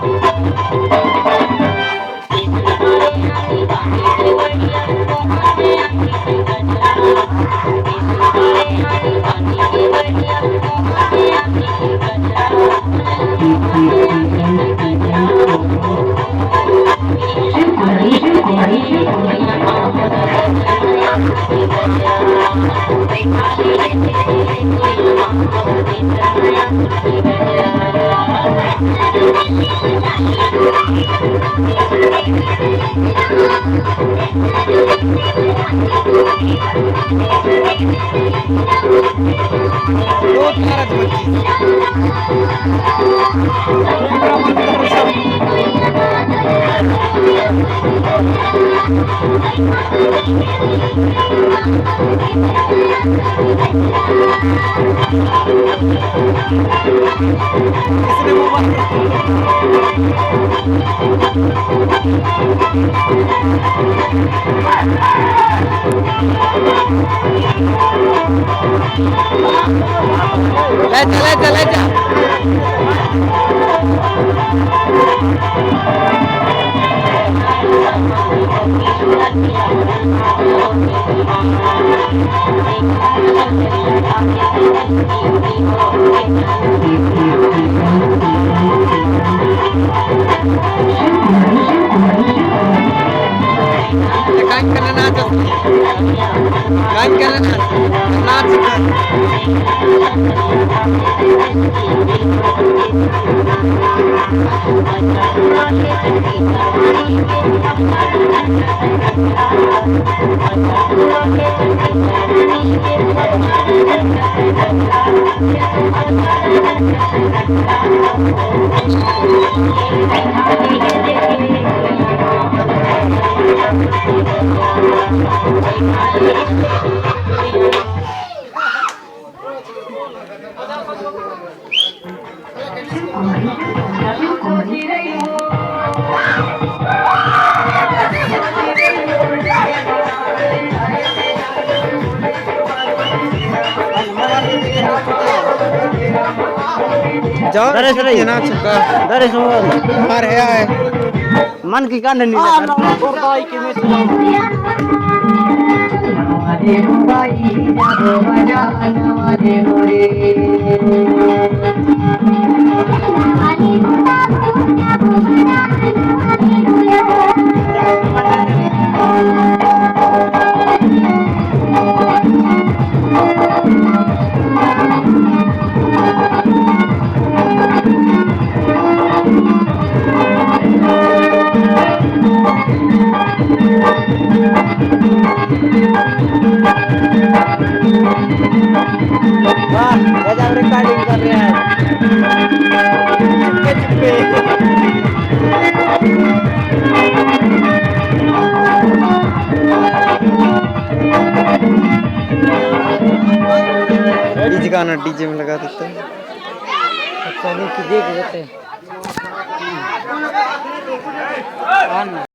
Leca. Kain ka na natin. Kain ka na natin. Natin ka. जाओ दरे सरे ना चुका दरे सो मार है मन की कांड नहीं लगा गोरदाई के में हमारे भाई जादो बजा हमारे गोरे वाली गुना गुना गुना रिकॉर्डिंग कर रहे हैं चुपके चुपके गाना डीजे में लगा देते हैं चलो कि देख लेते हैं